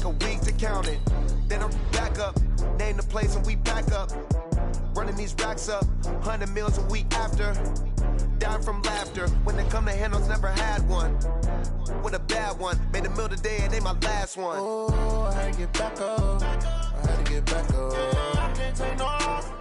a week to count it. Then I back up, name the place and we back up. Running these racks up, 100 meals a week after. Dying from laughter, when they come to handles, never had one. With a bad one, made a meal today and ain't my last one. Oh, I had to get back up, I had to get back up. I can't take no off,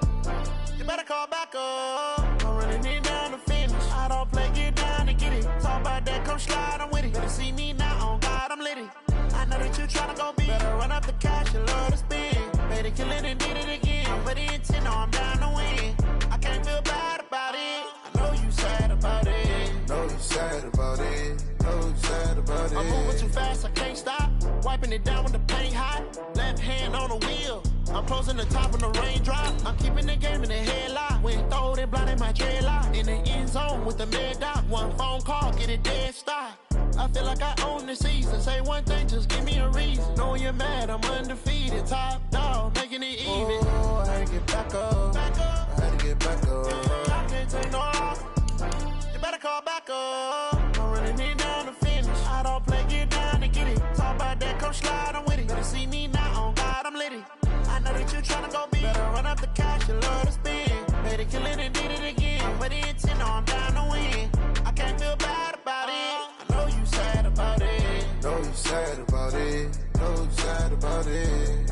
you better call back up. I'm running it down to finish, I don't play, get down to get it. Talk about that, come slide, I'm with it. Better see me now, on God, I'm litty. I know that you tryna go big, better run up the cash and love to spend. Made a killing and did it again, but the intent, no, I'm down to win. I can't feel bad about it, I know you sad about it. Know you sad about it, know you sad about it. I'm moving too fast, I can't stop. Wiping it down with the paint hot. Left hand on the wheel. I'm closing the top when the raindrop. I'm keeping the game in the headlock. When throwed and blinded my dreadlock. In the end zone with the mad dot. One phone call, get it dead stop. I feel like I own the season. Say one thing, just give me a reason. Knowing you're mad, I'm undefeated. Top dog, making it even. Oh, I had to get back up. I had to get back up. I can't take no off. You better call back up. I'm running it down to finish. I don't play, get down to get it. Talk about that, come slide, I'm with it. Better see me now, on God, I'm litty. I know that you tryna go big. Better run up the cash, you love to spend. Made a killing and did it again. But the intent, no, I'm down to win. I can't feel bad about it. I know you sad about it. Know you sad about it, know you sad about it.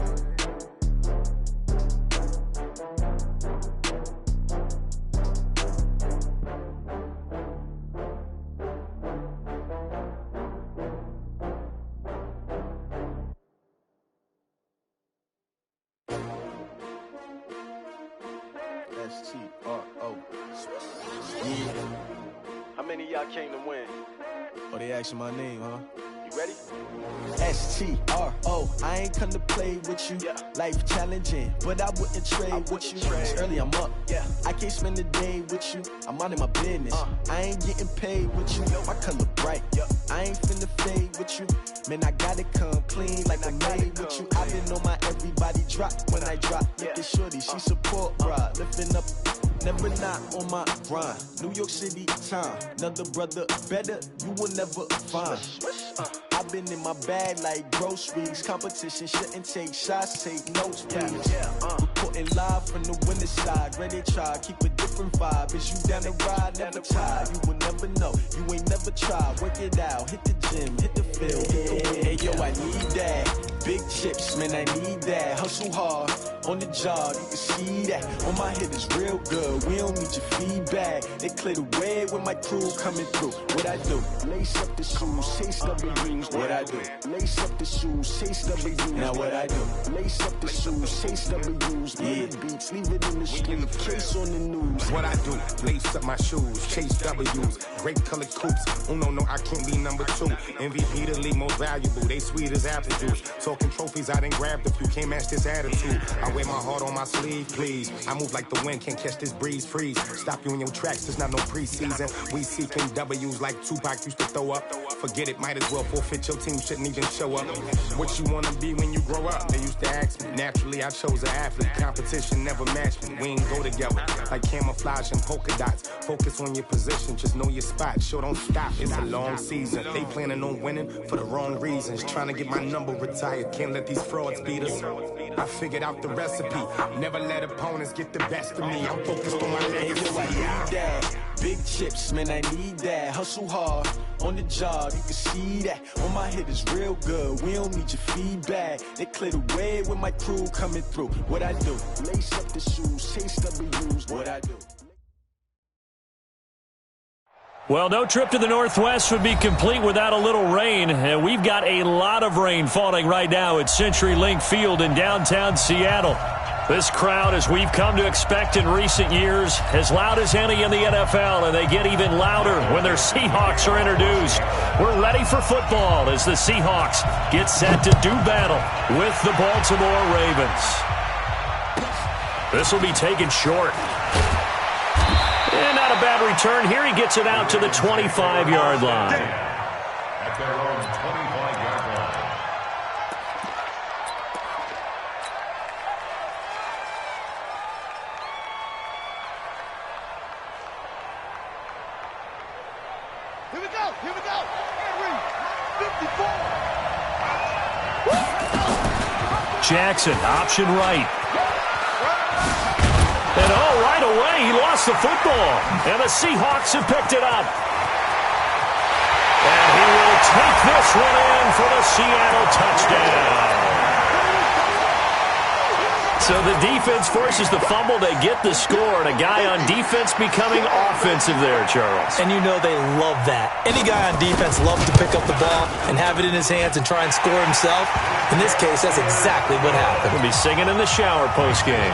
S-T-R-O. Yeah. How many of y'all came to win? Oh, they asking my name, huh? You ready? S-T-R-O. I ain't come to play with you. Yeah. Life challenging, but I wouldn't trade with you. It's early, I'm up. Yeah. I can't spend the day with you. I'm out of my business. I ain't getting paid with you. My color bright. I ain't finna fade with you. Man, I gotta come clean like I'm made with you. I've been on my everybody drop. When I drop, look at shorty, she support ride. Lifting up, never not on my grind. New York City time. Another brother better, you will never find. I've been in my bag like groceries. Competition shouldn't take shots, take notes, please. Reporting live from the winning side. Ready to try, keep a different vibe. Is you down the ride, never try. You will never know, you ain't never tried. Work it out, hit the gym, hit the field, hit the wind. Hey, yo, I need that. Big chips, man, I need that. Hustle hard, on the job, you can see that. On my head is real good, we don't need your feedback. They clear the way with my crew coming through. What I do? Lace up the shoes, chase W's. What I do? Lace up the shoes, chase W's. Now what I do? Lace up the shoes, chase W's. Yeah. Beats, leave it in the street, case on the news. What I do? Lace up my shoes, chase W's. Great colored coops. Oh no, I can't be number 2. MVP the league most valuable. They sweet as apple juice. Talking trophies, I done grabbed a few. Can't match this attitude. I wear my heart on my sleeve, please. I move like the wind, can't catch this breeze, freeze. Stop you in your tracks, there's not no preseason. We seeking W's like Tupac used to throw up. Forget it, might as well forfeit. Your team shouldn't even show up. What you wanna be when you grow up? They used to ask me. Naturally, I chose an athlete. Competition never matched me. We ain't go together like camouflage and polka dots. Focus on your position, just know your spot. Sure, don't stop. It's a long season. They planning on winning for the wrong reasons. Trying to get my number retired. Can't let these frauds beat us. I figured out the recipe. Never let opponents get the best of me. I'm focused on my legacy. Yo, I need that. Big chips, man, I need that. Hustle hard, on the job, you can see that. On my head is real good, we don't need your feedback. They clear the way with my crew coming through. What I do? Lace up the shoes, chase W's. What I do? Well, no trip to the Northwest would be complete without a little rain, and we've got a lot of rain falling right now at CenturyLink Field in downtown Seattle. This crowd, as we've come to expect in recent years, as loud as any in the NFL, and they get even louder when their Seahawks are introduced. We're ready for football as the Seahawks get set to do battle with the Baltimore Ravens. This will be taken short. And not a bad return. Here he gets it out to the 25-yard line. At their own 25-yard line. Here we go. Henry, 54. Jackson, option right. And right away, he lost the football. And the Seahawks have picked it up. And he will take this one in for the Seattle touchdown. So the defense forces the fumble. They get the score, and a guy on defense becoming offensive there, Charles. And you know they love that. Any guy on defense loves to pick up the ball and have it in his hands and try and score himself. In this case, that's exactly what happened. We'll be singing in the shower postgame.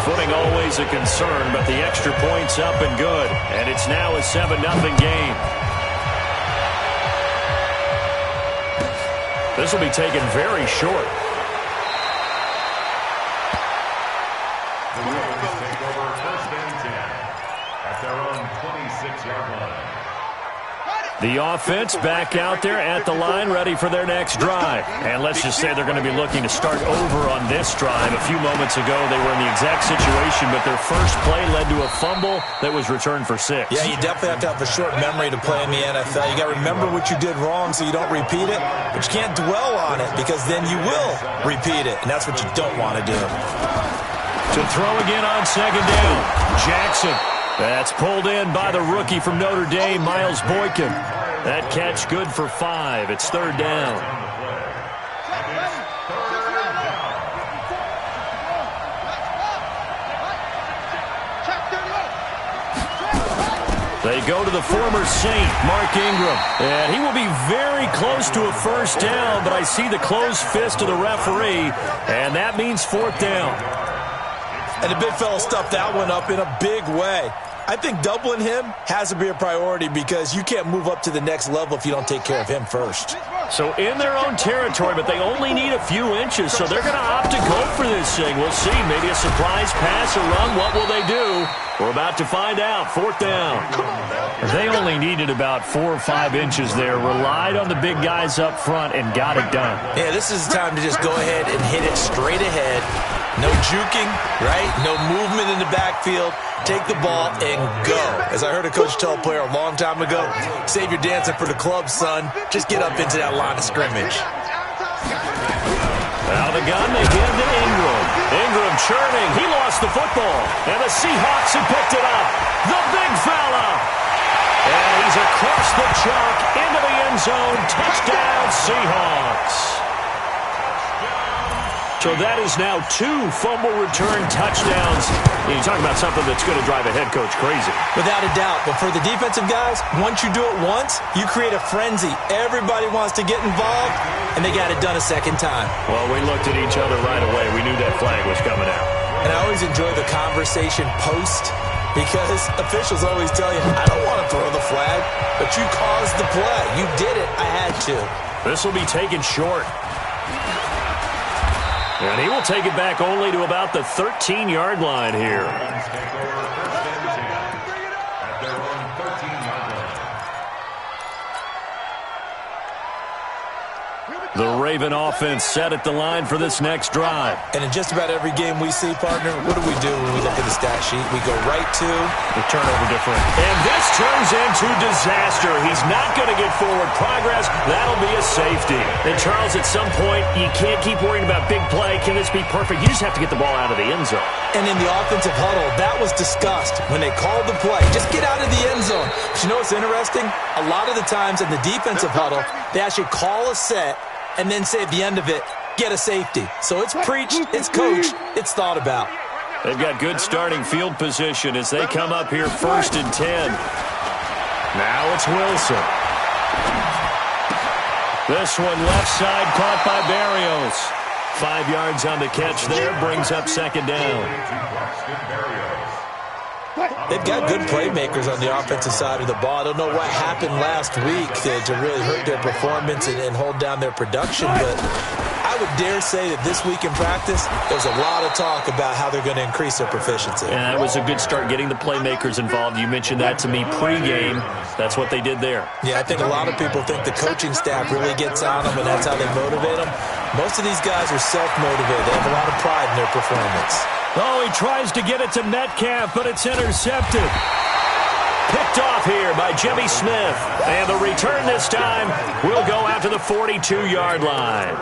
Footing always a concern, but the extra point's up and good. And it's now a 7-0 game. This will be taken very short. The Ravens take over first and 10 at their own 26-yard line. The offense back out there at the line, ready for their next drive. And let's just say they're going to be looking to start over on this drive. A few moments ago, they were in the exact situation, but their first play led to a fumble that was returned for 6. Yeah, you definitely have to have a short memory to play in the NFL. You got to remember what you did wrong so you don't repeat it, but you can't dwell on it because then you will repeat it, and that's what you don't want to do. To throw again on second down, Jackson. That's pulled in by the rookie from Notre Dame, Miles Boykin. That catch good for 5. It's third down. They go to the former Saint, Mark Ingram. And he will be very close to a first down, but I see the closed fist of the referee, and that means fourth down. And the big fella stuffed that one up in a big way. I think doubling him has to be a priority because you can't move up to the next level if you don't take care of him first. So in their own territory, but they only need a few inches, so they're going to opt to go for this thing. We'll see. Maybe a surprise pass or run. What will they do? We're about to find out. Fourth down. They only needed about 4 or 5 inches there, relied on the big guys up front, and got it done. Yeah, this is the time to just go ahead and hit it straight ahead. No juking, right? No movement in the backfield. Take the ball and go. As I heard a coach tell a player a long time ago, save your dancing for the club, son. Just get up into that line of scrimmage. Out of the gun, they give to Ingram. Ingram churning. He lost the football. And the Seahawks have picked it up. The big fella. And he's across the chalk into the end zone. Touchdown, Seahawks. So that is now 2 fumble return touchdowns. You talk about something that's going to drive a head coach crazy. Without a doubt. But for the defensive guys, once you do it once, you create a frenzy. Everybody wants to get involved, and they got it done a second time. Well, we looked at each other right away. We knew that flag was coming out. And I always enjoy the conversation post because officials always tell you, I don't want to throw the flag, but you caused the play. You did it. I had to. This will be taken short. And he will take it back only to about the 13-yard line here. The Raven offense set at the line for this next drive. And in just about every game we see, partner, what do we do when we look at the stat sheet? We go right to the turnover difference. And this turns into disaster. He's not going to get forward progress. That'll be a safety. And, Charles, at some point, you can't keep worrying about big play. Can this be perfect? You just have to get the ball out of the end zone. And in the offensive huddle, that was discussed when they called the play. Just get out of the end zone. But you know what's interesting? A lot of the times in the defensive huddle, they actually call a set and then say at the end of it, get a safety. So it's preached, it's coached, it's thought about. They've got good starting field position as they come up here 1st and 10. Now it's Wilson. This one left side caught by Barrios. 5 yards on the catch there, brings up second down. They've got good playmakers on the offensive side of the ball. I don't know what happened last week to really hurt their performance and hold down their production, but I would dare say that this week in practice, there's a lot of talk about how they're going to increase their proficiency. And that was a good start, getting the playmakers involved. You mentioned that to me pregame. That's what they did there. Yeah, I think a lot of people think the coaching staff really gets on them, and that's how they motivate them. Most of these guys are self-motivated. They have a lot of pride in their performance. Oh, he tries to get it to Metcalf, but it's intercepted. Picked Picked off here by Jimmy Smith. And the return this time will go out to the 42-yard line.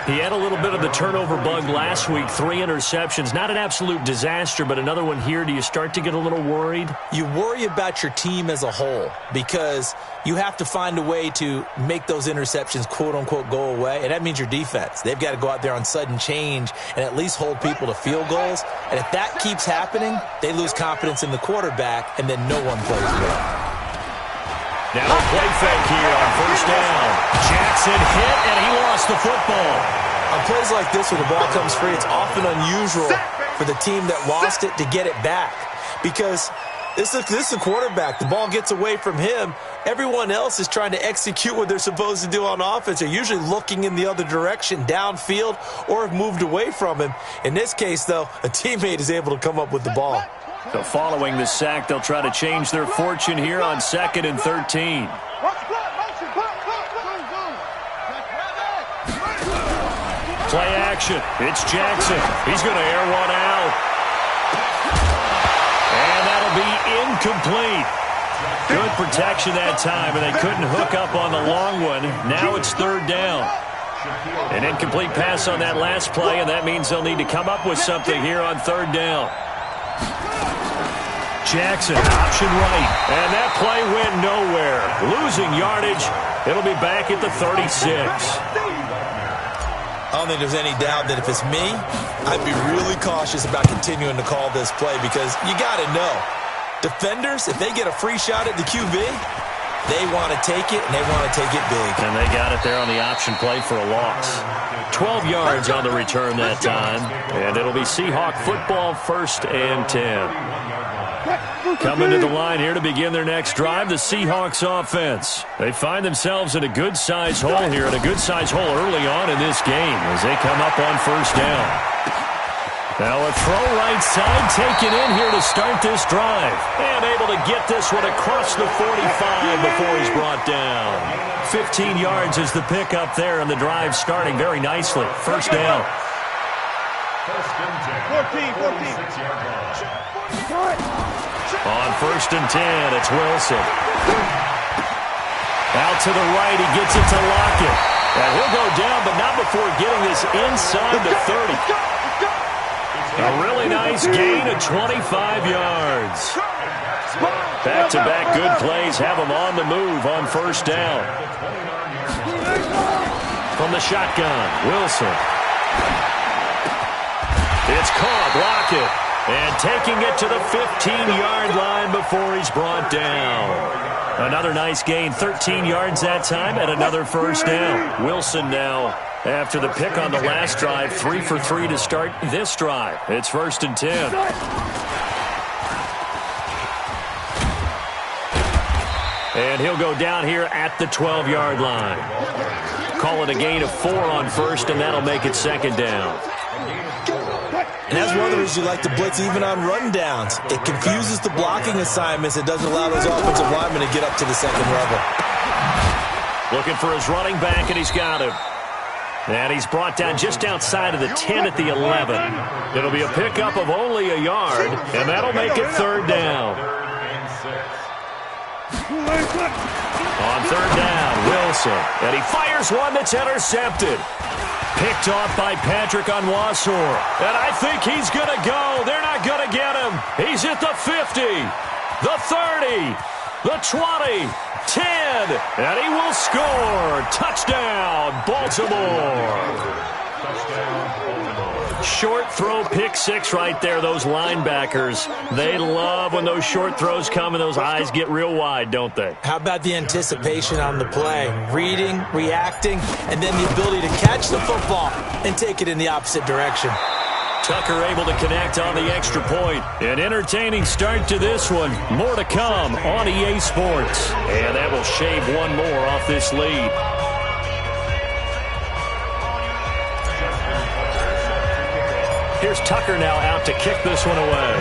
He had a little bit of the turnover bug last week, 3 interceptions. Not an absolute disaster, but another one here. Do you start to get a little worried? You worry about your team as a whole because you have to find a way to make those interceptions, quote-unquote, go away, and that means your defense. They've got to go out there on sudden change and at least hold people to field goals, and if that keeps happening, they lose confidence in the quarterback, and then no one plays well. Now a play fake here on first down. Jackson hit, and he lost the football. On plays like this where the ball comes free, it's often unusual for the team that lost it to get it back because this is a quarterback. The ball gets away from him. Everyone else is trying to execute what they're supposed to do on offense. They're usually looking in the other direction, downfield, or have moved away from him. In this case, though, a teammate is able to come up with the ball. So following the sack, they'll try to change their fortune here on 2nd and 13. Play action. It's Jackson. He's going to air one out. And that'll be incomplete. Good protection that time, and they couldn't hook up on the long one. Now it's 3rd down. An incomplete pass on that last play, and that means they'll need to come up with something here on 3rd down. Jackson, option right, and that play went nowhere. Losing yardage. It'll be back at the 36. I don't think there's any doubt that if it's me, I'd be really cautious about continuing to call this play because you got to know, defenders, if they get a free shot at the QB, they want to take it, and they want to take it big. And they got it there on the option play for a loss. 12 yards on the return that time, and it'll be Seahawk football, 1st and 10. Coming to the line here to begin their next drive, the Seahawks offense. They find themselves in a good-sized hole here, and a good-sized hole early on in this game as they come up on 1st down. Now a throw right side taken in here to start this drive. And able to get this one across the 45 before he's brought down. 15 yards is the pickup there, and the drive starting very nicely. 1st down. 14. On 1st and 10, it's Wilson. Out to the right, he gets it to Lockett. And he'll go down, but not before getting this inside the 30. A really nice gain of 25 yards. Back-to-back good plays have him on the move on 1st down. From the shotgun, Wilson. It's caught, Lockett. And taking it to the 15-yard line before he's brought down. Another nice gain, 13 yards that time, and another 1st down. Wilson now, after the pick on the last drive, 3 for 3 to start this drive. It's 1st and 10. And he'll go down here at the 12-yard line. Call it a gain of 4 on 1st, and that'll make it 2nd down. And that's one of the reasons you like to blitz even on rundowns. It confuses the blocking assignments. It doesn't allow those offensive linemen to get up to the 2nd level. Looking for his running back, and he's got him. And he's brought down just outside of the 10 at the 11. It'll be a pickup of only a yard, and that'll make it 3rd down. On 3rd down, Wilson. And he fires one that's intercepted. Picked off by Patrick Onwuasor. And I think he's going to go. They're not going to get him. He's at the 50, the 30, the 20, 10, and he will score. Touchdown, Baltimore. Short throw, pick 6 right there. Those linebackers, they love when those short throws come and those eyes get real wide, don't they? How about the anticipation on the play? Reading, reacting, and then the ability to catch the football and take it in the opposite direction. Tucker able to connect on the extra point. An entertaining start to this one. More to come on EA Sports. And that will shave one more off this lead. Here's Tucker now out to kick this one away.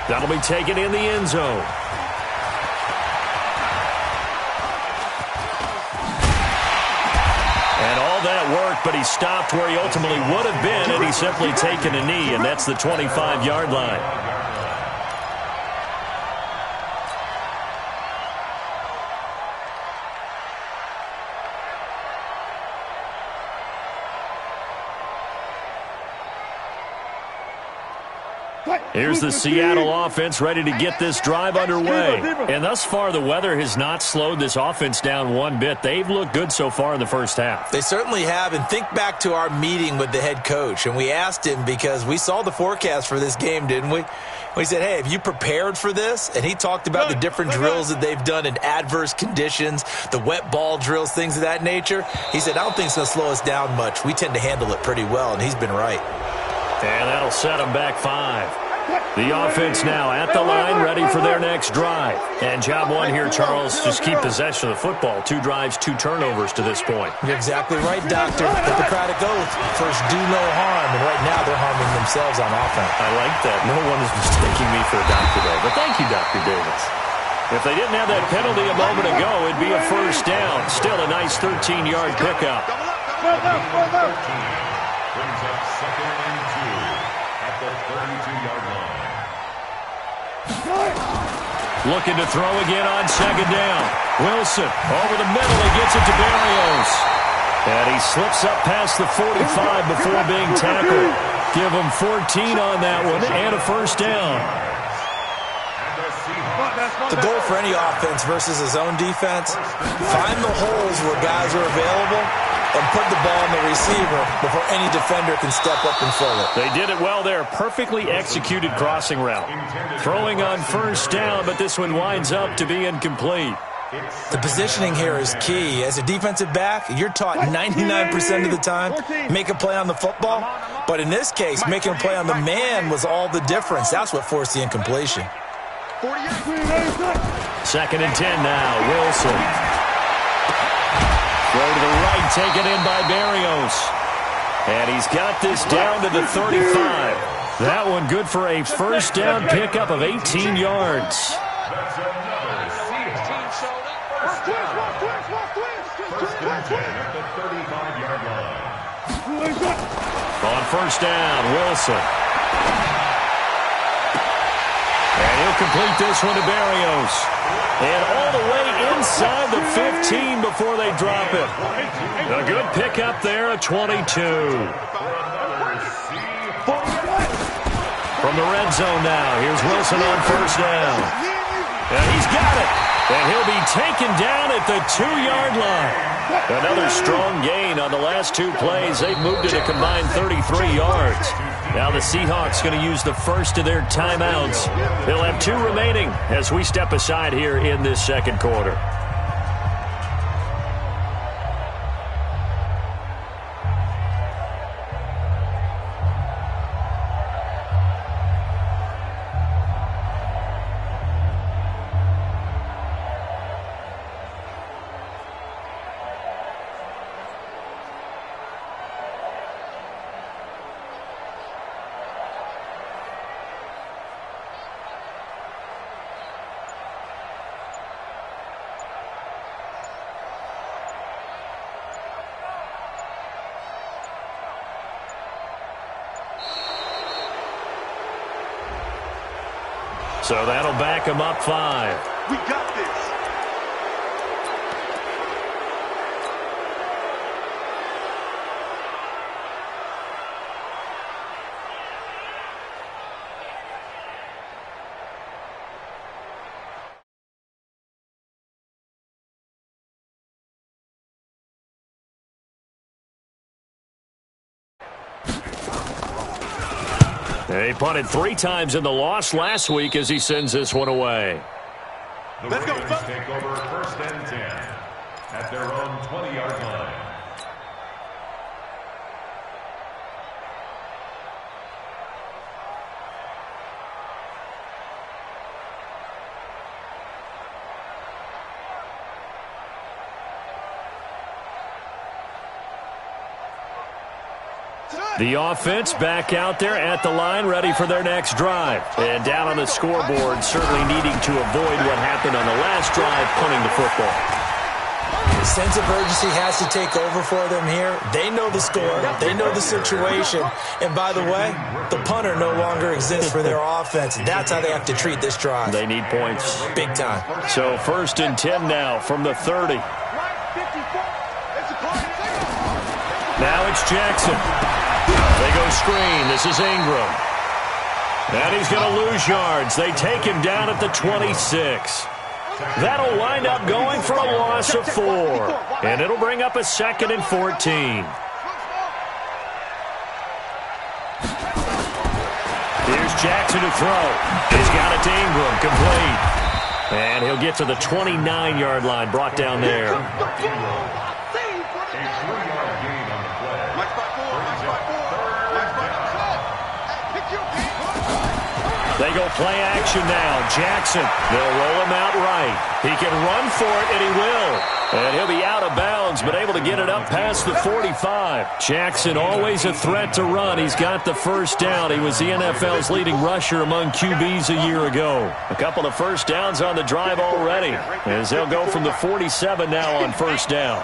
That'll be taken in the end zone. And all that work but he stopped where he ultimately would have been, and he's simply taken a knee, and that's the 25-yard line. Here's the Seattle offense ready to get this drive underway. And thus far, the weather has not slowed this offense down one bit. They've looked good so far in the first half. They certainly have. And think back to our meeting with the head coach. And we asked him because we saw the forecast for this game, didn't we? We said, hey, have you prepared for this? And he talked about the different drills that they've done in adverse conditions, the wet ball drills, things of that nature. He said, I don't think it's going to slow us down much. We tend to handle it pretty well, and he's been right. And that'll set them back 5. The offense now at the line, ready for their next drive. And job one here, Charles, just keep possession of the football. 2 drives, 2 turnovers to this point. You're exactly right, Doctor. Hippocratic oath. First, do no harm. And right now, they're harming themselves on offense. I like that. No one is mistaking me for a doctor, though. But thank you, Dr. Davis. If they didn't have that penalty a moment ago, it'd be a first down. Still a nice 13-yard pickup. Brings up 2nd and 2 at the 32-yard line. Looking to throw again on 2nd down. Wilson over the middle. He gets it to Berrios. And he slips up past the 45 before being tackled. Give him 14 on that one and a first down. The goal for any offense versus his own defense, find the holes where guys are available and put the ball in the receiver before any defender can step up and fill it. They did it well there. Perfectly executed crossing route. Throwing on first down, but this one winds up to be incomplete. The positioning here is key. As a defensive back, you're taught 99% of the time, make a play on the football. But in this case, making a play on the man was all the difference. That's what forced the incompletion. 2nd and 10 now. Wilson. Throw to the right, taken in by Berrios. And he's got this down to the 35. That one good for a first down pickup of 18 yards. That's another Seahawks. First and 10 at the 35-yard line. On first down, Wilson. And he'll complete this one to Berrios. And all the way inside the 15 before they drop it. A good pickup there at 22. From the red zone now, here's Wilson on first down. And he's got it. And he'll be taken down at the 2-yard line. Another strong gain on the last 2 plays. They've moved it a combined 33 yards. Now the Seahawks going to use the first of their timeouts. They'll have 2 remaining as we step aside here in this second quarter. So that'll back him up 5. We got this. He punted 3 times in the loss last week as he sends this one away. The Raiders take over first and 10 at their own 20-yard line. The offense back out there at the line, ready for their next drive. And down on the scoreboard, certainly needing to avoid what happened on the last drive, punting the football. Sense of urgency has to take over for them here. They know the score. They know the situation. And by the way, the punter no longer exists for their offense. That's how they have to treat this drive. They need points. Big time. So 1st and 10 now from the 30. Now it's Jackson. They go screen. This is Ingram. And he's going to lose yards. They take him down at the 26. That'll wind up going for a loss of 4. And it'll bring up a 2nd and 14. Here's Jackson to throw. He's got it to Ingram. Complete. And he'll get to the 29-yard line. Brought down there. They go play action now. Jackson, they'll roll him out right. He can run for it, and he will. And he'll be out of bounds, but able to get it up past the 45. Jackson, always a threat to run. He's got the first down. He was the NFL's leading rusher among QBs a year ago. A couple of first downs on the drive already, as they'll go from the 47 now on first down.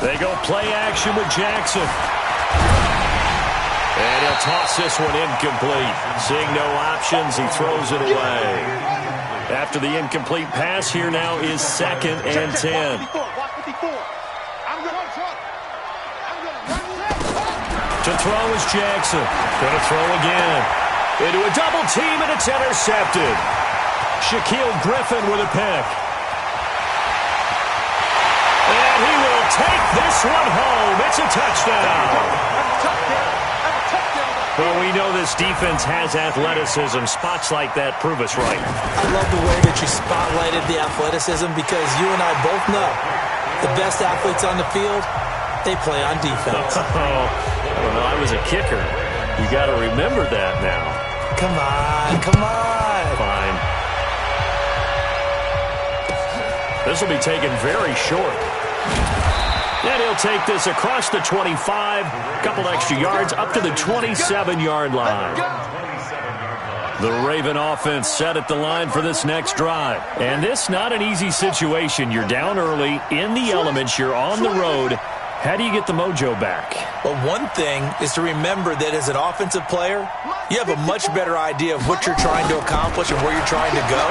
They go play action with Jackson. And he'll toss this one incomplete. Seeing no options, he throws it away. After the incomplete pass, here now is 2nd and 10. To throw is Jackson. Going to throw again. Into a double team, and it's intercepted. Shaquille Griffin with a pick. And he will take this one home. It's a touchdown. Well, we know this defense has athleticism. Spots like that prove us right. I love the way that you spotlighted the athleticism because you and I both know the best athletes on the field, they play on defense. I don't know. I was a kicker. You got to remember that now. Come on. Come on. Fine. This will be taken very short. And he'll take this across the 25, a couple extra yards, up to the 27-yard line. The Raven offense set at the line for this next drive. And this not an easy situation. You're down early, in the elements, you're on the road. How do you get the mojo back? Well, one thing is to remember that as an offensive player, you have a much better idea of what you're trying to accomplish and where you're trying to go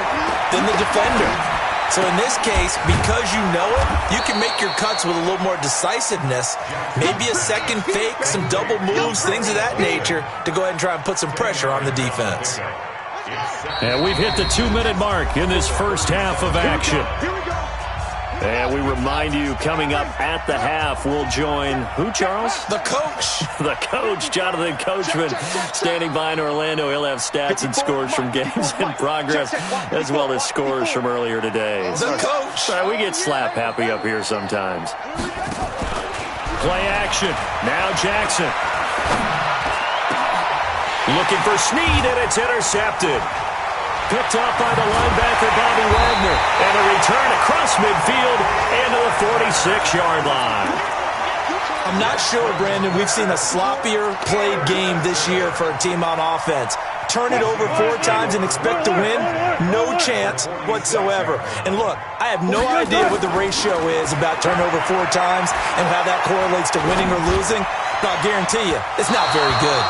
than the defender. So in this case, because you know it, you can make your cuts with a little more decisiveness, maybe a second fake, some double moves, things of that nature, to go ahead and try and put some pressure on the defense. And we've hit the 2-minute mark in this first half of action. And we remind you, coming up at the half, we'll join who, Charles? The coach. The coach, Jonathan Coachman, standing by in Orlando. He'll have stats and scores from games in progress, as well as scores from earlier today. The coach. We get slap happy up here sometimes. Play action. Now Jackson. Looking for Snead, and it's intercepted. Picked up by the linebacker, Bobby Wagner. And a return across midfield into the 46-yard line. I'm not sure, Brandon, we've seen a sloppier played game this year for a team on offense. Turn it over 4 times and expect to win? No chance whatsoever. And look, I have no idea what the ratio is about turnover 4 times and how that correlates to winning or losing. But I'll guarantee you, it's not very good.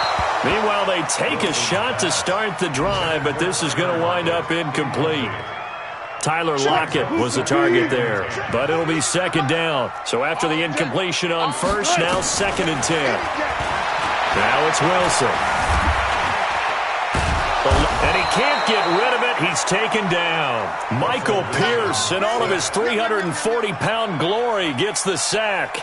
Meanwhile, they take a shot to start the drive, but this is going to wind up incomplete. Tyler Lockett was the target there, but it'll be 2nd down. So after the incompletion on first, now 2nd and 10. Now it's Wilson. And he can't get rid of it. He's taken down. Michael Pierce, in all of his 340-pound glory, gets the sack.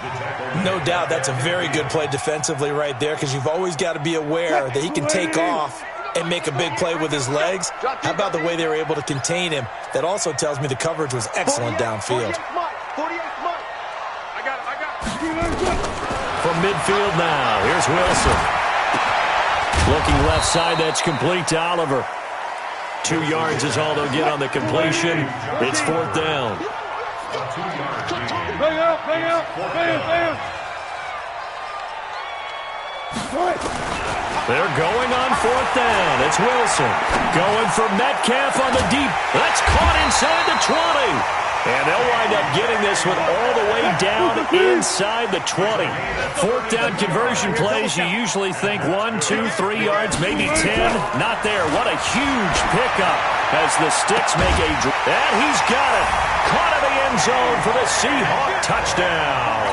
No doubt that's a very good play defensively right there because you've always got to be aware that he can take off and make a big play with his legs. How about the way they were able to contain him? That also tells me the coverage was excellent downfield. From midfield now, here's Wilson. Looking left side, that's complete to Oliver. 2 yards is all they'll get on the completion. It's 4th down. Bang out, bang out, bang. They're going on 4th down. It's Wilson. Going for Metcalf on the deep. That's caught. And they'll wind up getting this one all the way down inside the 20. Fourth down conversion plays, you usually think 1, 2, 3 yards, maybe 10. Not there. What a huge pickup as the Sticks make a... And he's got it. Caught in the end zone for the Seahawk touchdown.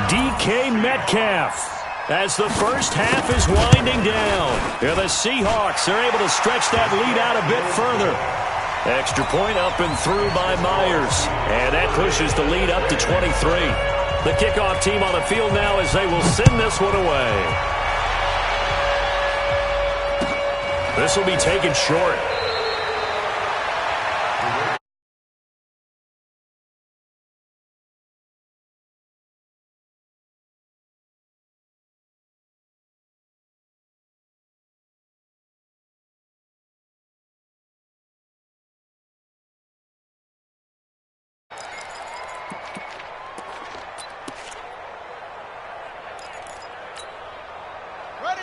DK Metcalf. As the first half is winding down. Here the Seahawks are able to stretch that lead out a bit further. Extra point up and through by Myers. And that pushes the lead up to 23. The kickoff team on the field now as they will send this one away. This will be taken short.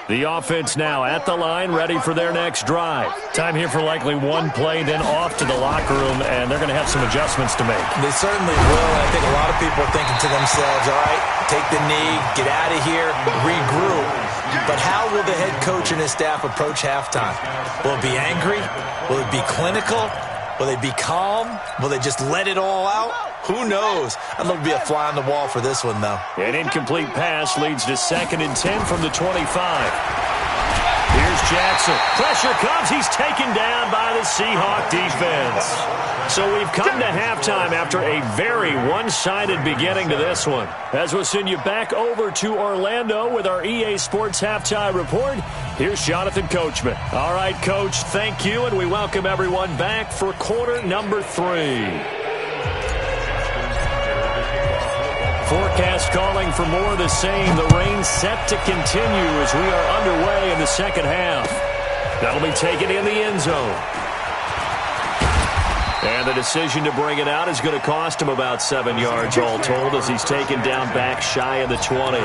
The offense now at the line, ready for their next drive. Time here for likely one play, then off to the locker room, and they're going to have some adjustments to make. They certainly will. I think a lot of people are thinking to themselves, all right, take the knee, get out of here, regroup. But how will the head coach and his staff approach halftime? Will it be angry? Will it be clinical? Will they be calm? Will they just let it all out? Who knows? I'd love to be a fly on the wall for this one, though. An incomplete pass leads to 2nd and 10 from the 25. Here's Jackson. Pressure comes. He's taken down by the Seahawk defense. So we've come to halftime after a very one-sided beginning to this one. As we'll send you back over to Orlando with our EA Sports Halftime Report, here's Jonathan Coachman. All right, Coach, thank you, and we welcome everyone back for quarter number 3. Forecast calling for more of the same. The rain set to continue as we are underway in the second half. That'll be taken in the end zone. And the decision to bring it out is going to cost him about 7 yards all told as he's taken down back shy of the 20.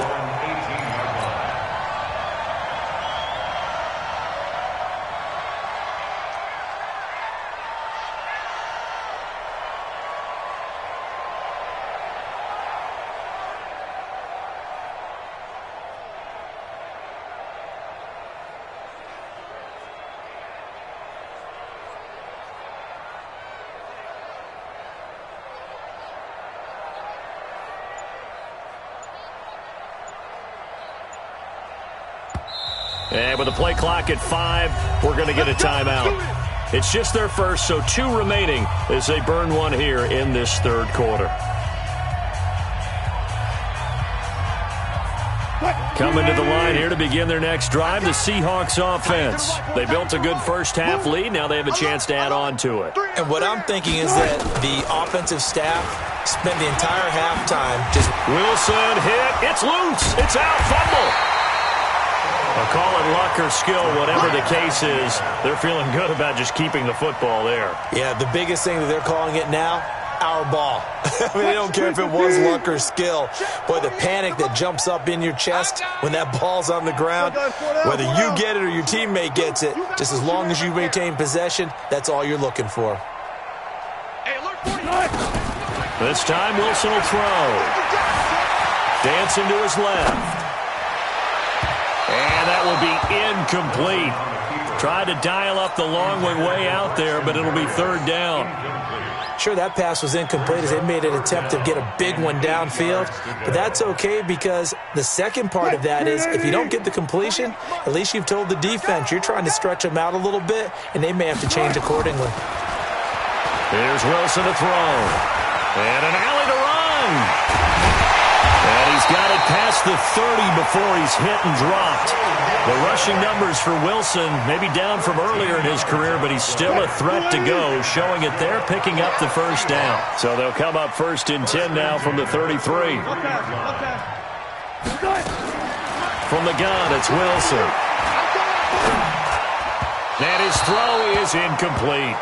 And with the play clock at 5, we're going to get a timeout. It's just their first, so 2 remaining as they burn one here in this third quarter. Coming to the line here to begin their next drive, the Seahawks offense. They built a good first half lead. Now they have a chance to add on to it. And what I'm thinking is that the offensive staff spent the entire halftime just... Wilson hit. It's loose. It's out. Fumble. I'll call it luck or skill, whatever the case is. They're feeling good about just keeping the football there. Yeah, the biggest thing that they're calling it now, our ball. I mean, they don't care if it was luck or skill. Boy, the panic that jumps up in your chest when that ball's on the ground, whether you get it or your teammate gets it, just as long as you maintain possession, that's all you're looking for. This time, Wilson will throw. Dancing to his left. And that will be incomplete. Tried to dial up the long way out there, but it'll be third down. Sure, that pass was incomplete as they made an attempt to get a big one downfield. But that's okay because the second part of that is if you don't get the completion, at least you've told the defense you're trying to stretch them out a little bit, and they may have to change accordingly. Here's Wilson to throw. And an alley to run. And he's got it past the 30 before he's hit and dropped. The rushing numbers for Wilson maybe down from earlier in his career, but he's still a threat to go, showing it there, picking up the first down. So they'll come up 1st and 10 now from the 33. From the gun, it's Wilson. And his throw is incomplete.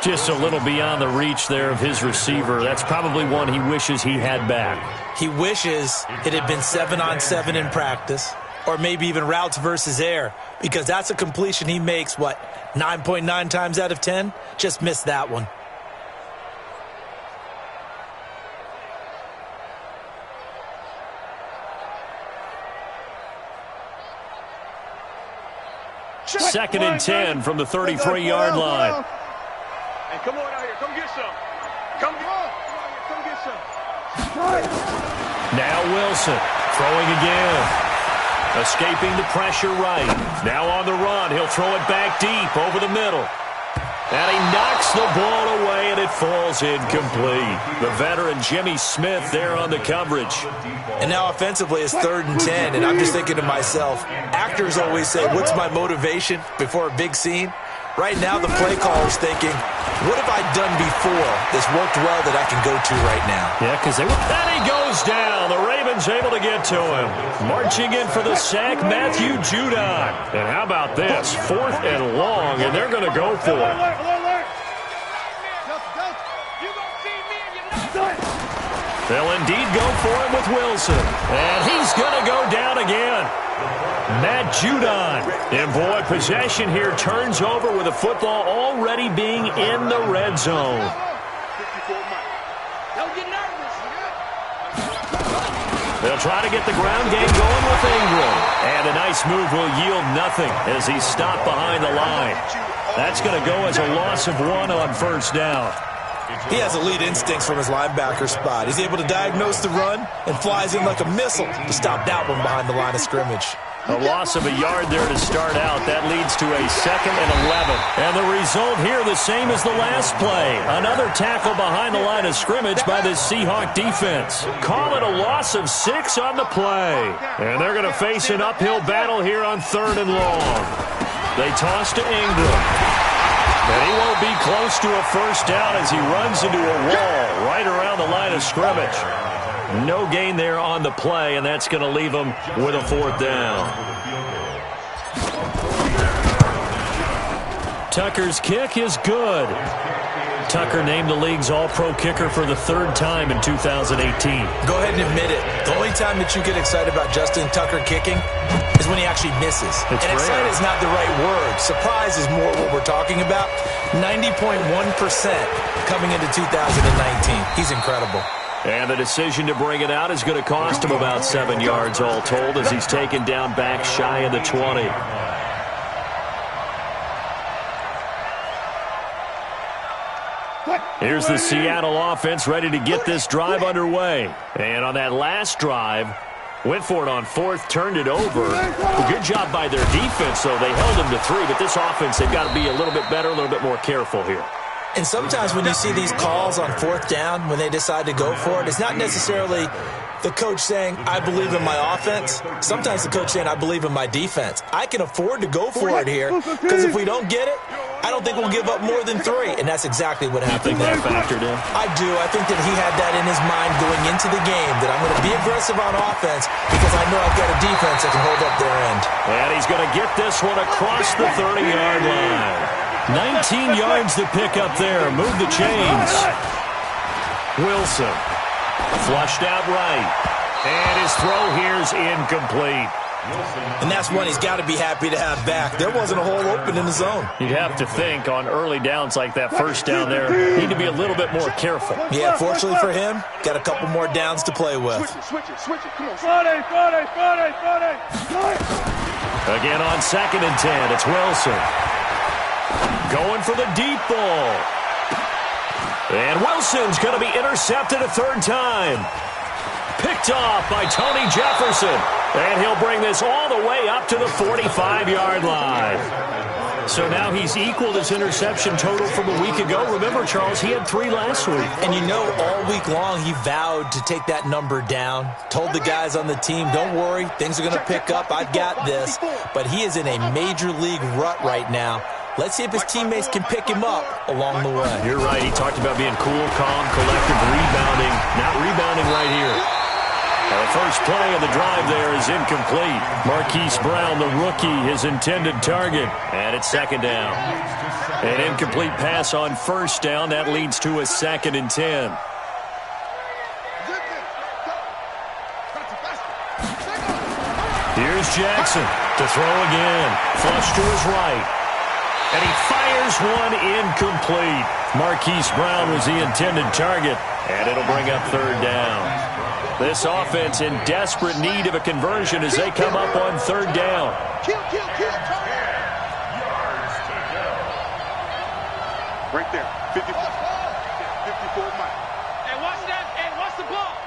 Just a little beyond the reach there of his receiver. That's probably one he wishes he had back. He wishes it had been 7-on-7 in practice, or maybe even routes versus air, because that's a completion he makes, 9.9 times out of 10? Just missed that one. 2nd and 10 from the 33-yard line. Hey, come on out here. Come get some. Come get some. Now Wilson throwing again. Escaping the pressure right. Now on the run. He'll throw it back deep over the middle. And he knocks the ball away, and it falls incomplete. The veteran Jimmy Smith there on the coverage. And now offensively it's 3rd and 10, and I'm just thinking to myself, actors always say, what's my motivation before a big scene? Right now the play caller's thinking, what have I done before that's worked well that I can go to right now? Yeah, because then he goes down. The Ravens able to get to him. Marching in for the sack, Matthew Judon. And how about this? 4th and long, and they're going to go for it. They'll indeed go for it with Wilson. And he's going to go down again. Matt Judon. And boy, possession here turns over with the football already being in the red zone. They'll try to get the ground game going with Ingram. And a nice move will yield nothing as he's stopped behind the line. That's going to go as a loss of 1 on 1st down. He has elite instincts from his linebacker spot. He's able to diagnose the run and flies in like a missile to stop that one behind the line of scrimmage. A loss of a yard there to start out. That leads to a 2nd and 11. And the result here the same as the last play. Another tackle behind the line of scrimmage by the Seahawk defense. Call it a loss of 6 on the play. And they're going to face an uphill battle here on 3rd and long. They toss to Ingram. And he won't be close to a 1st down as he runs into a wall right around the line of scrimmage. No gain there on the play, and that's going to leave him with a 4th down. Tucker's kick is good. Tucker named the league's all-pro kicker for the 3rd time in 2018. Go ahead and admit it. The only time that you get excited about Justin Tucker kicking is when he actually misses. It's and rare. excited is not the right word. Surprise is more what we're talking about. 90.1% coming into 2019. He's incredible. And the decision to bring it out is going to cost him about 7 yards all told as he's taken down back shy of the 20. Here's the Seattle offense ready to get this drive underway. And on that last drive, went for it on 4th, turned it over. A good job by their defense, though. They held them to 3, but this offense, they've got to be a little bit better, a little bit more careful here. And sometimes when you see these calls on 4th down, when they decide to go for it, it's not necessarily the coach saying, I believe in my offense. Sometimes the coach saying, I believe in my defense. I can afford to go for it here because if we don't get it, I don't think we'll give up more than 3. And that's exactly what happened there. You think that factored in? I do. I think that he had that in his mind going into the game, that I'm going to be aggressive on offense because I know I've got a defense that can hold up their end. And he's going to get this one across the 30-yard line. 19 yards to pick up there. Move the chains. Wilson. Flushed out right. And his throw here is incomplete. And that's one he's got to be happy to have back. There wasn't a hole open in the zone. You'd have to think on early downs like that 1st down there, need to be a little bit more careful. Yeah, fortunately for him, got a couple more downs to play with. Switch it. Come on. Friday. Again on 2nd and 10, it's Wilson. Going for the deep ball. And Wilson's going to be intercepted a 3rd time. Picked off by Tony Jefferson. And he'll bring this all the way up to the 45-yard line. So now he's equaled his interception total from a week ago. Remember, Charles, he had 3 last week. And you know, all week long he vowed to take that number down. Told the guys on the team, don't worry, things are going to pick up. I've got this. But he is in a major league rut right now. Let's see if his teammates can pick him up along the way. You're right. He talked about being cool, calm, collective, rebounding. Not rebounding right here. The first play of the drive there is incomplete. Marquise Brown, the rookie, his intended target. And it's 2nd down. An incomplete pass on 1st down. That leads to a 2nd and 10. Here's Jackson to throw again. Flush to his right. And he fires one incomplete. Marquise Brown was the intended target. And it'll bring up 3rd down. This offense in desperate need of a conversion as they come up on 3rd down. Right there. 54 Mike. Hey, watch that. Hey, watch the ball.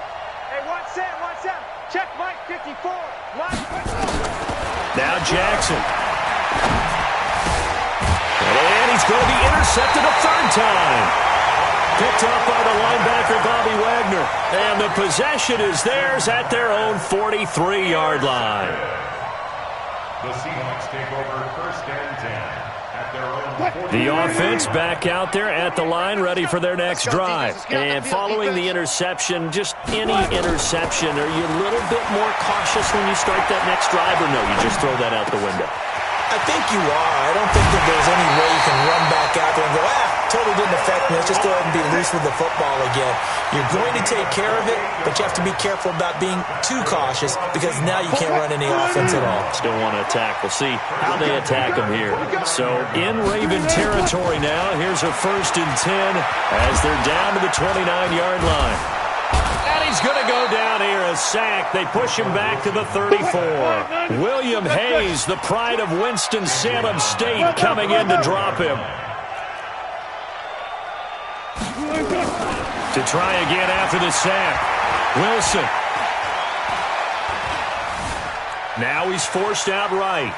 Hey, watch that. Watch that. Check Mike 54. Mike. Now Jackson. And he's going to be intercepted a third time. Picked up by the linebacker, Bobby Wagner. And the possession is theirs at their own 43-yard line. The Seahawks take over first and 10 at their own 40. The offense back out there at the line, ready for their next drive. And following the interception, just any interception, are you a little bit more cautious when you start that next drive, or no, you just throw that out the window? I think you are. I don't think that there's any way you can run back out there and go, totally didn't affect me. Let's just go ahead and be loose with the football again. You're going to take care of it, but you have to be careful about being too cautious because now you can't run any offense at all. Still want to attack. We'll see how they attack them here. So in Raven territory now, here's a 1st and 10 as they're down to the 29-yard line. And he's going to go down here, a sack. They push him back to the 34. William Hayes, the pride of Winston-Salem State, coming in to drop him. To try again after the sack. Wilson. Now he's forced out right.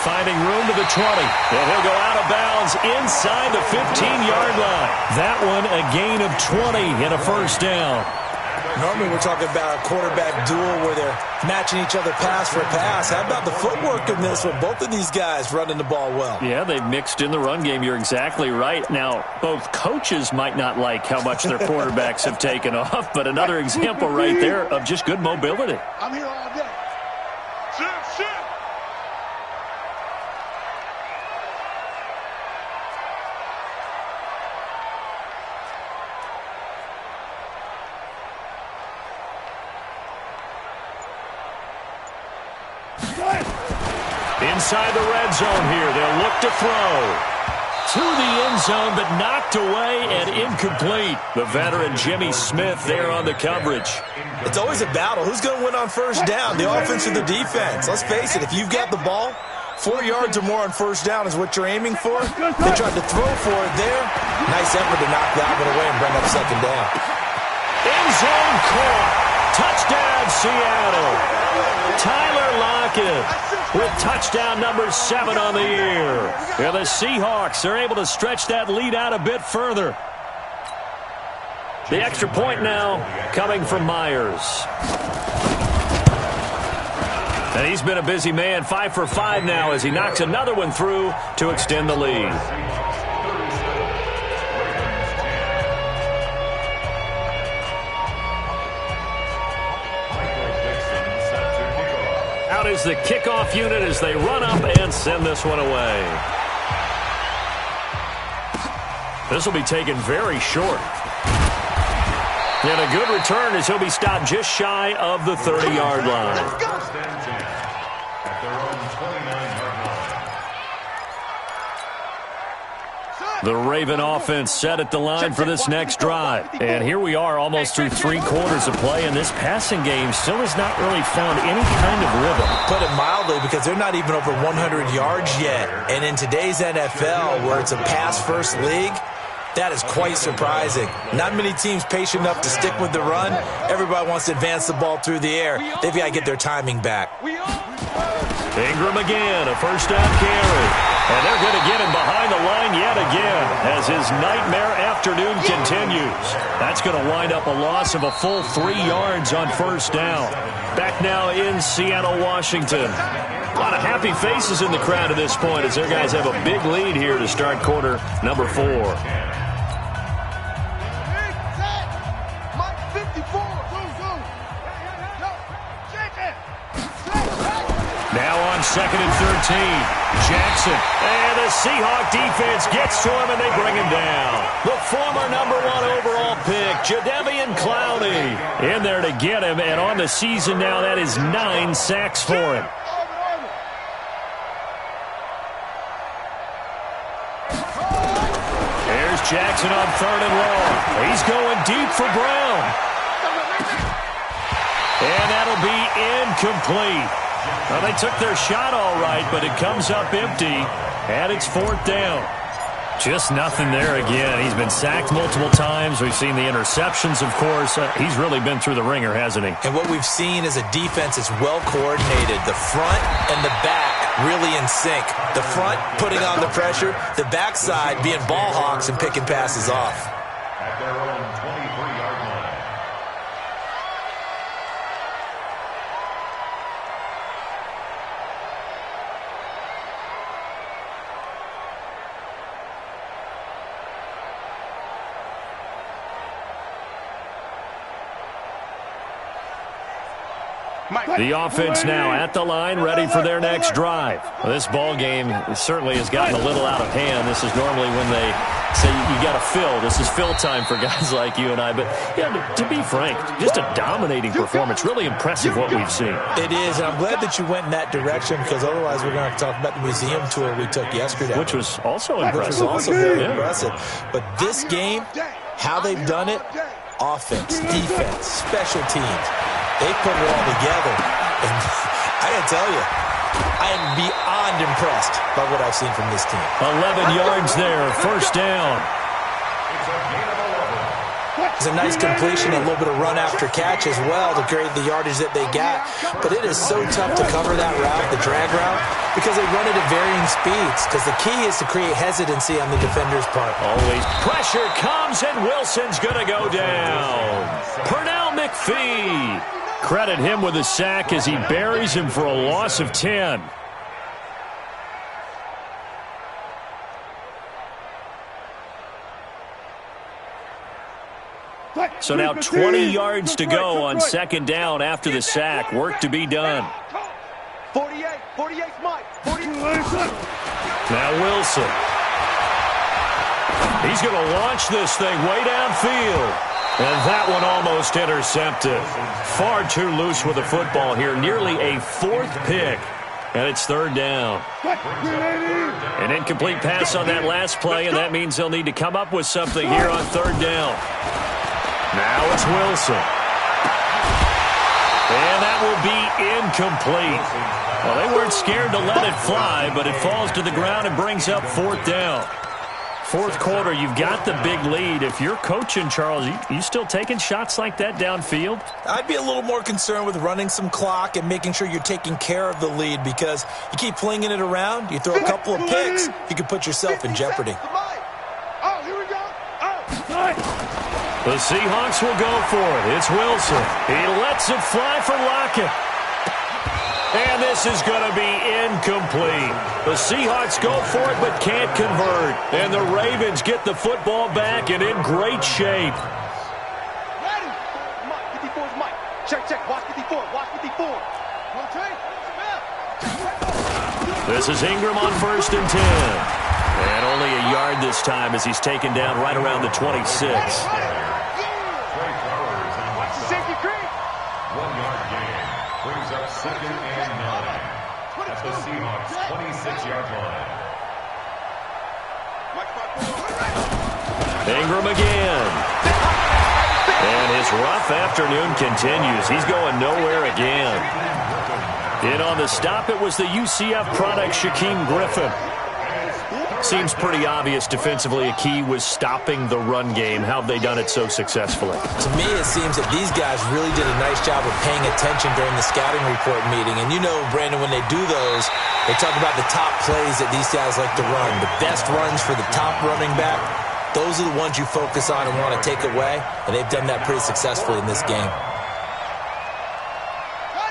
Finding room to the 20. And he'll go out of bounds inside the 15-yard line. That one a gain of 20 and a first down. Normally we're talking about a quarterback duel where they're matching each other pass for pass. How about the footwork in this one? Both of these guys running the ball well. Yeah, they've mixed in the run game. You're exactly right. Now, both coaches might not like how much their quarterbacks have taken off, but another example right there of just good mobility. I'm here all day. Sit. Inside the red zone here, they'll look to throw. To the end zone, but knocked away and incomplete. The veteran Jimmy Smith there on the coverage. It's always a battle. Who's going to win on first down, the offense or the defense? Let's face it, if you've got the ball, 4 yards or more on first down is what you're aiming for. They tried to throw for it there. Nice effort to knock that one away and bring up second down. End zone caught. Touchdown, Seattle. Tyler Lockett with touchdown number 7 on the year. And the Seahawks are able to stretch that lead out a bit further. The extra point now coming from Myers. And he's been a busy man, 5 for 5 now as he knocks another one through to extend the lead. Out is the kickoff unit as they run up and send this one away. This will be taken very short. And a good return as he'll be stopped just shy of the 30-yard line. The Raven offense set at the line for this next drive. And here we are almost through 3 quarters of play, and this passing game still has not really found any kind of rhythm. Put it mildly, because they're not even over 100 yards yet. And in today's NFL, where it's a pass-first league, that is quite surprising. Not many teams patient enough to stick with the run. Everybody wants to advance the ball through the air. They've got to get their timing back. Ingram again, a first down carry. And they're going to get him behind the line yet again as his nightmare afternoon continues. That's going to wind up a loss of a full 3 yards on first down. Back now in Seattle, Washington. A lot of happy faces in the crowd at this point as their guys have a big lead here to start quarter number 4. Now on 2nd and 13, Jackson. And the Seahawk defense gets to him and they bring him down. The former number 1 overall pick, Jadeveon Clowney, in there to get him. And on the season now, that is 9 sacks for him. There's Jackson on 3rd and long. He's going deep for Brown. And that'll be incomplete. Well, they took their shot all right, but it comes up empty, and it's 4th down. Just nothing there again. He's been sacked multiple times. We've seen the interceptions, of course. He's really been through the ringer, hasn't he? And what we've seen is a defense that's well coordinated. The front and the back really in sync. The front putting on the pressure, the backside being ball hawks and picking passes off. At their own 23-yard line. The offense now at the line, ready for their next drive. Well, this ball game certainly has gotten a little out of hand. This is normally when they say you got to fill. This is fill time for guys like you and I. But yeah, to be frank, just a dominating performance. Really impressive what we've seen. It is, and I'm glad that you went in that direction because otherwise we're going to talk about the museum tour we took yesterday. Which was also impressive. Which was also very impressive. But this game, how they've done it, offense, defense, special teams, they put it all together. And I got to tell you, I am beyond impressed by what I've seen from this team. 11 yards there, first down. It's a nice completion, a little bit of run after catch as well to create the yardage that they got. But it is so tough to cover that route, the drag route, because they run it at varying speeds. Because the key is to create hesitancy on the defender's part. Always pressure comes, and Wilson's going to go down. Pernell McPhee. Credit him with a sack as he buries him for a loss of 10. So now 20 yards to go on second down after the sack. Work to be done. 48's Mike. 48. Now Wilson. He's going to launch this thing way downfield. And that one almost intercepted. Far too loose with the football here. Nearly a fourth pick. And it's third down. An incomplete pass on that last play, and that means they'll need to come up with something here on third down. Now it's Wilson. And that will be incomplete. Well, they weren't scared to let it fly, but it falls to the ground and brings up fourth down. Fourth quarter, you've got the big lead. If you're coaching, Charles, you still taking shots like that downfield? I'd be a little more concerned with running some clock and making sure you're taking care of the lead because you keep flinging it around, you throw a couple of picks, you can put yourself in jeopardy. Oh, here we go. The Seahawks will go for it. It's Wilson. He lets it fly for Lockett. And this is going to be incomplete. The Seahawks go for it but can't convert. And the Ravens get the football back and in great shape. Ready. Mike, 54's Mike. Check. Watch 54. Watch 54. This is Ingram on 1st and 10. And only a yard this time as he's taken down right around the 26. Watch the safety creep. 1 yard gain. Brings up 2nd and 9. At the Seahawks 26-yard line. Ingram again. And his rough afternoon continues. He's going nowhere again. In on the stop, it was the UCF product, Shaquem Griffin. Seems pretty obvious defensively a key was stopping the run game. How have they done it so successfully? To me, it seems that these guys really did a nice job of paying attention during the scouting report meeting. And you know, Brandon, when they do those, they talk about the top plays that these guys like to run. The best runs for the top running back, those are the ones you focus on and want to take away. And they've done that pretty successfully in this game.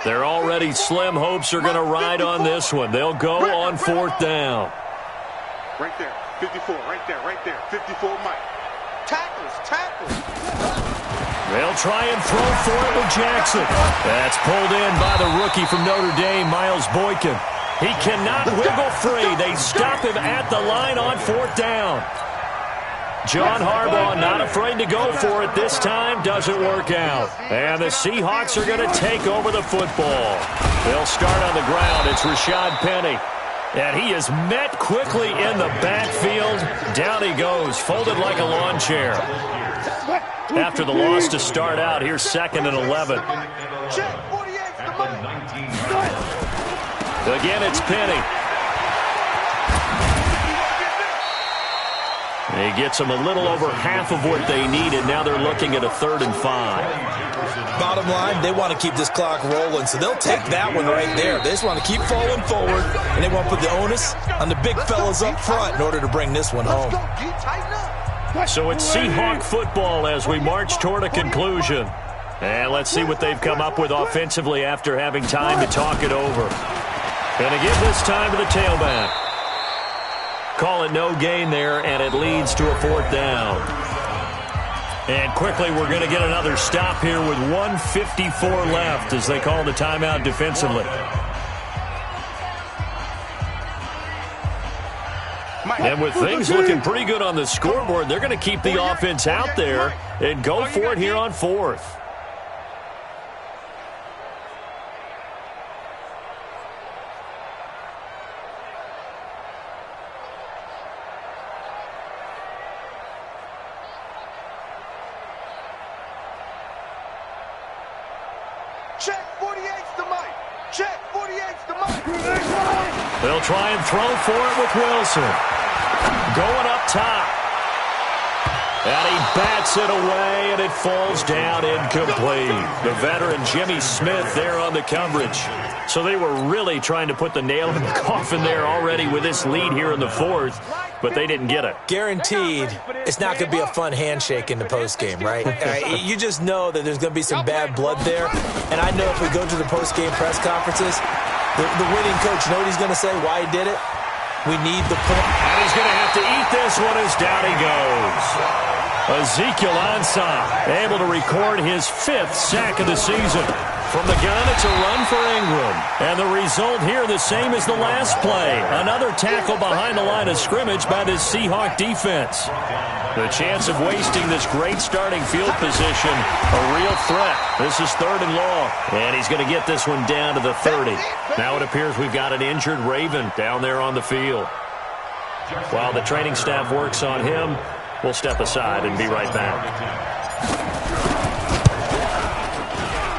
Their already slim hopes are going to ride on this one. They'll go on 4th down. Right there, 54, right there, 54, Mike. Tackles. They'll try and throw for it with Jackson. That's pulled in by the rookie from Notre Dame, Miles Boykin. He cannot wiggle free. They stop him at the line on 4th down. John Harbaugh not afraid to go for it this time. Doesn't work out. And the Seahawks are going to take over the football. They'll start on the ground. It's Rashad Penny. And he is met quickly in the backfield. Down he goes, folded like a lawn chair. After the loss to start out, here's 2nd and 11. Again, it's Penny. He gets them a little over half of what they needed. Now they're looking at a 3rd and 5. Bottom line, they want to keep this clock rolling, so they'll take that one right there. They just want to keep falling forward, and they want to put the onus on the big fellas up front in order to bring this one home. So it's Seahawk football as we march toward a conclusion. And let's see what they've come up with offensively after having time to talk it over. Going to give this time to the tailback. Call it no gain there, and it leads to a 4th down. And quickly, we're going to get another stop here with 1:54 left as they call the timeout defensively. And with things looking pretty good on the scoreboard, they're going to keep the offense out there and go for it here on 4th. Check 48's the mic. Check 48's the mic. They'll try and throw for it with Wilson. Going up top. And he bats it away, and it falls down incomplete. The veteran Jimmy Smith there on the coverage. So they were really trying to put the nail in the coffin there already with this lead here in the 4th, but they didn't get it. Guaranteed, it's not going to be a fun handshake in the postgame, right? You just know that there's going to be some bad blood there. And I know if we go to the postgame press conferences, the winning coach, you know what he's going to say, why he did it? We need the point. And he's going to have to eat this one as down he goes. Ezekiel Ansah able to record his 5th sack of the season. From the gun, it's a run for Ingram. And the result here the same as the last play. Another tackle behind the line of scrimmage by this Seahawk defense. The chance of wasting this great starting field position, a real threat. This is 3rd and long. And he's going to get this one down to the 30. Now it appears we've got an injured Raven down there on the field. While the training staff works on him, we'll step aside and be right back.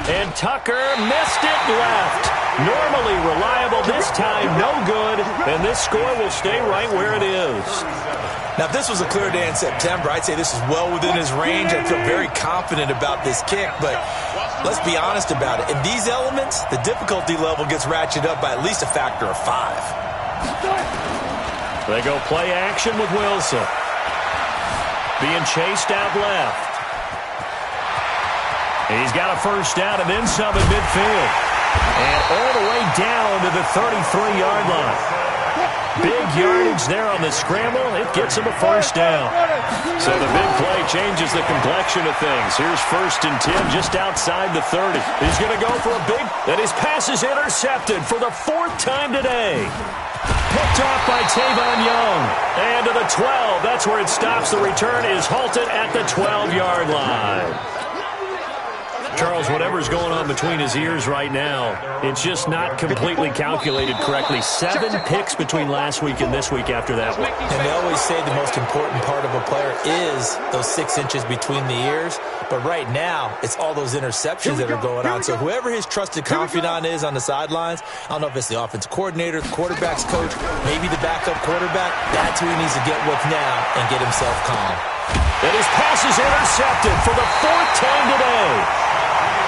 And Tucker missed it left. Normally reliable, this time no good. And this score will stay right where it is. Now, if this was a clear day in September, I'd say this is well within his range. I feel very confident about this kick, but let's be honest about it. In these elements, the difficulty level gets ratcheted up by at least a factor of 5. They go play action with Wilson. Being chased out left. He's got a 1st down and then some in midfield. And all the way down to the 33-yard line. Big yardage there on the scramble. It gets him a 1st down. So the big play changes the complexion of things. Here's 1st and 10 just outside the 30. He's going to go for a big, and his pass is intercepted for the 4th time today. Picked off by Tavon Young. And to the 12. That's where it stops. The return is halted at the 12-yard line. Charles, whatever's going on between his ears right now, it's just not completely calculated correctly. 7 picks between last week and this week after that one. And they always say the most important part of a player is those 6 inches between the ears. But right now, it's all those interceptions that are going on. So whoever his trusted confidant is on the sidelines, I don't know if it's the offensive coordinator, the quarterback's coach, maybe the backup quarterback, that's who he needs to get with now and get himself calm. And his pass is intercepted for the 4th time today.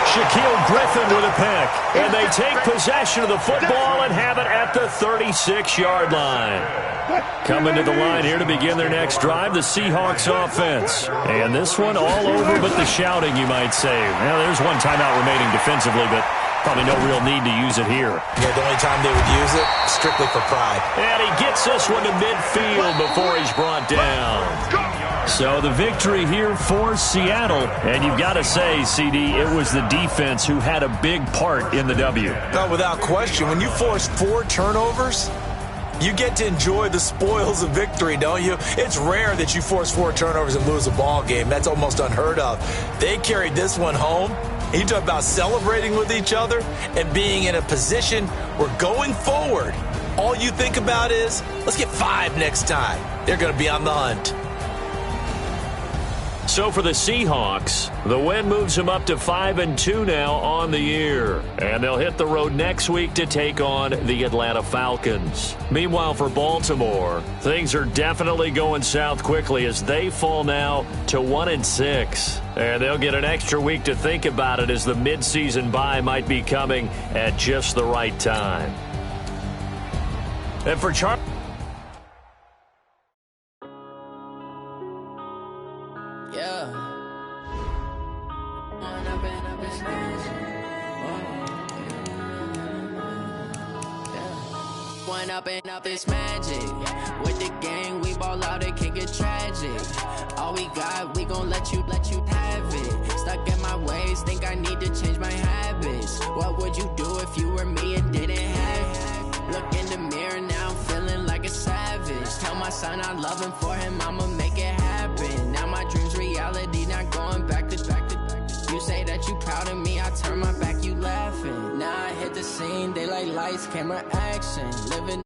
Shaquille Griffin with a pick. And they take possession of the football and have it at the 36-yard line. Coming to the line here to begin their next drive, the Seahawks offense. And this one all over but the shouting, you might say. Well, there's one timeout remaining defensively, but probably no real need to use it here. Yeah, the only time they would use it, strictly for pride. And he gets this one to midfield before he's brought down. So the victory here for Seattle. And you've got to say, CD, it was the defense who had a big part in the W. No, without question. When you force 4 turnovers, you get to enjoy the spoils of victory, don't you? It's rare that you force 4 turnovers and lose a ball game. That's almost unheard of. They carried this one home. You talk about celebrating with each other and being in a position where going forward, all you think about is, let's get 5 next time. They're going to be on the hunt. So for the Seahawks, the win moves them up to 5-2 now on the year. And they'll hit the road next week to take on the Atlanta Falcons. Meanwhile, for Baltimore, things are definitely going south quickly as they fall now to 1-6. And they'll get an extra week to think about it as the midseason bye might be coming at just the right time. And for Charlie... Up this magic. With the gang, we ball out, it can get tragic. All we got, we gon' let you have it. Stuck in my ways, think I need to change my habits. What would you do if you were me and didn't have it? Look in the mirror now, I'm feeling like a savage. Tell my son I love him, for him I'ma make it happen. Now my dream's reality, not going back to back. You say that you proud of me, I turn my back, you laughing. Now I hit the scene, they like lights, camera, action. Living